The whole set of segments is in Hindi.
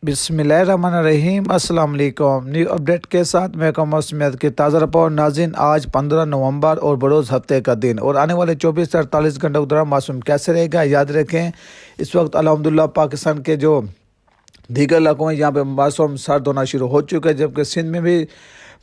बिस्मिल्लाहिर्रहमानिर्रहीम अस्सलाम वालेकुम। न्यू अपडेट के साथ मैं मौसमियत की ताज़ा रिपोर्ट नाज़रीन। आज 15 नवंबर और बरोज़ हफ्ते का दिन और आने वाले 24 से 48 घंटों के दौरान मौसम कैसे रहेगा याद रखें। इस वक्त अल्हम्दुलिल्लाह पाकिस्तान के जो दीगर इलाकों में यहाँ पे मौसम सर्द होना शुरू हो चुका है, जबकि सिंध में भी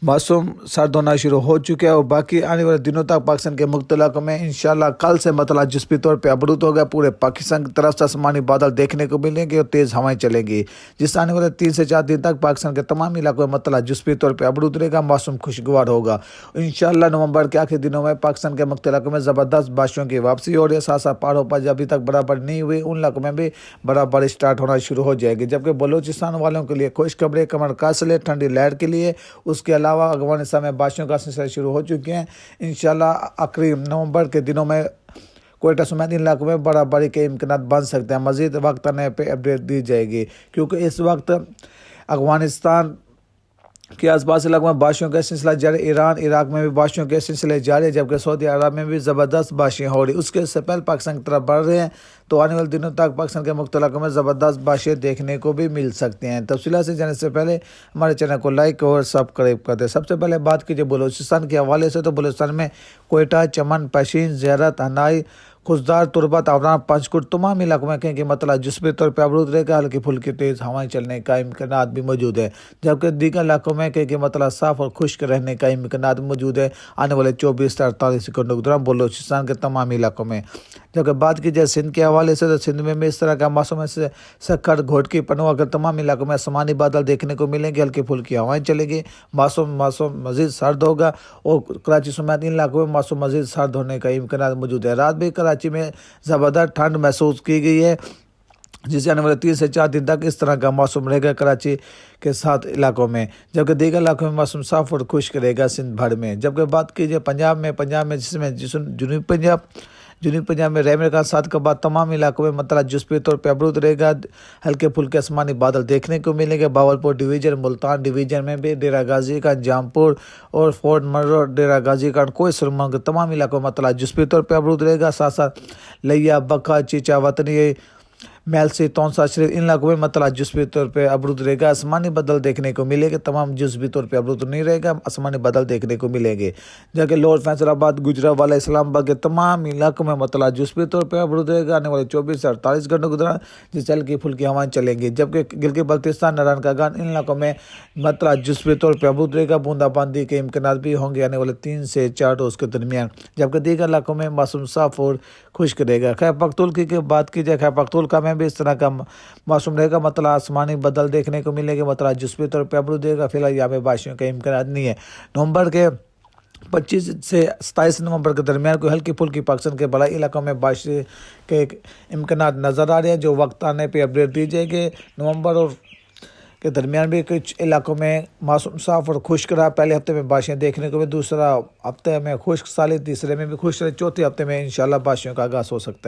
मौसम सर्द होना शुरू हो चुका है और बाकी आने वाले दिनों तक पाकिस्तान के मुख्तलिफ इलाकों में इंशाल्लाह कल से मतलब जुज़वी तौर पे अबरूद होगा। पूरे पाकिस्तान की तरफ से आसमानी बादल देखने को मिलेंगे और तेज़ हवाएं चलेंगी, जिससे आने वाले 3 से 4 दिन तक पाकिस्तान के तमाम इलाकों में मतलब जुज़वी तौर पर अबरूद रहेगा, मौसम खुशगवार होगा। इंशाल्लाह नवंबर के आखिरी दिनों में पाकिस्तान के मुख्तलिफ इलाकों में ज़बरदस्त बारिशों की वापसी हो रही है। साथ साथ पहाड़ों पर जो अभी तक बराबर नहीं हुई उन इलाकों में भी बराबर स्टार्ट होना शुरू हो जाएगी, जबकि बलूचिस्तान वालों के लिए खुशखबरी कमर कासिल है ठंडी लहर के लिए। उसके अलावा अफगानिस्तान में बारिशों का सिलसिला शुरू हो चुके हैं। इंशाल्लाह आखिरी नवंबर के दिनों में कोयटा समेत इन इलाकों में बर्फबारी के इम्कान बन सकते हैं। मजीद वक्त आने पर अपडेट दी जाएगी, क्योंकि इस वक्त अफगानिस्तान के आसपास इलाकों में बारिशों का सिलसिला जारी, ईरान इराक में भी बारिशों के सिलसिले जारी है, जबकि सऊदी अरब में भी ज़बरदस्त बारिशें हो रही। उसके से पहले पाकिस्तान की तरफ बढ़ रहे हैं, तो आने वाले दिनों तक पाकिस्तान के मुख्तलिफ इलाकों में ज़बरदस्त बारिशें देखने को भी मिल सकती हैं। तफसीलात से जाने से पहले हमारे चैनल को लाइक और सब्सक्राइब कर दें। सबसे पहले बात कीजिए बलूचिस्तान के हवाले से, तो बलूचिस्तान में कोयटा, चमन, पशीन, ज़ियारत, हनाई, खुशदार, तुरबत, आवरान, पंचकुट तमाम इलाकों में कहीं मतलब जुज़वी तौर पर अवरुद्ध रहेगा। हल्की फुल्की तेज़ हवाएं चलने का इम्कान भी मौजूद है, जबकि दीगर इलाकों में कहीं मतलब साफ और खुश्क रहने का इम्कान मौजूद है आने वाले 24 से 48 घंटों के दौरान बलूचिस्तान के तमाम इलाकों में। जबकि बात की जाए सिंध के हवाले से, तो सिंध में भी इस तरह का मौसम से सखर घोटकी पनुआ के तमाम इलाकों में आसमानी बादल देखने को मिलेंगे, हल्की फुल्की हवाएं चलेगी, मौसम मजीद सर्द होगा और कराची समेत इन इलाकों में मौसम मजीद सर्द होने का इम्कान मौजूद है। रात भी कराची में ज़बरदस्त ठंड महसूस की गई है, जिससे आने वाले 3 से 4 दिन तक इस तरह का मौसम रहेगा कराची के साथ इलाकों में, जबकि दीगर इलाकों में मौसम साफ और खुश्क रहेगा सिंध भर में। जबकि बात कीजिए पंजाब में जिसमें जनूबी पंजाब में रहने का साथ के बाद तमाम इलाकों में मतलब जुज़वी तौर पर अवरुद्ध रहेगा। हल्के फुल्के आसमानी बादल देखने को मिलेंगे। बावलपुर डिवीज़न, मुल्तान डिवीज़न में भी डेरा गाजी का, जामपुर और फोर्ट मर्रो, डेरा गाजी का, कोई सुरमन के तमाम इलाकों में मतलब जुज़वी तौर पर अवरुद्ध रहेगा। साथ साथ लिया, बक्का, चीचा, वतनी, मेलसी, तौंसा शरीफ इन इलाकों में मतलब जुज़वी तौर पर अवरुद्ध रहेगा। आसमानी बादल देखने को मिलेंगे, तमाम जुज़वी तौर पर अवरुद्ध नहीं रहेगा, आसमानी बादल देखने को मिलेंगे। जबकि लाहौर, फैसलाबाद, गुजरांवाला, इस्लामाबाद के तमाम इलाकों में मतलब जुज़वी तौर पर अवरुद्ध रहेगा आने वाले 24 से 48 घंटों के दौरान, जिससे हल्की फुल्की हवाएं चलेंगी। जबकि गिलगित बल्तिस्तान, नारायण का गान इन इलाकों में मतलब जुज़वी तौर पर अवरुद्ध रहेगा। बूंदाबांदी के इम्कान भी होंगे आने वाले 3 से 4 रोज़ के दरमियान, जबकि दीगर इलाकों में मौसम साफ और खुश्क रहेगा। खैबर पख्तूनख्वा की बात की जाए, खैबर पख्तूनख्वा में भी इस तरह का मौसम रहेगा, मतलब आसमानी बादल देखने को मिलेंगे, मतलब जुज़वी तौर पर अवरुद्ध रहेगा। फिलहाल यहाँ पे बारिशों का इम्कान नहीं है। नवंबर के 25 से 27 नवंबर के दरमियान कोई हल्की फुल्की पाकिस्तान के बड़े इलाकों में बारिश के इम्कान नज़र आ रहे हैं, जो वक्त आने पर अपडेट दी जाएगी। नवंबर और के दरमियान भी कुछ इलाकों में मौसम साफ और खुश्क रहा। पहले हफ्ते में बारिशें देखने को भी, दूसरा हफ्ते में खुश्क साली, तीसरे में भी खुश्क रहे, चौथे हफ्ते में इंशाल्लाह बारिशों का आगाज़ हो सकता है।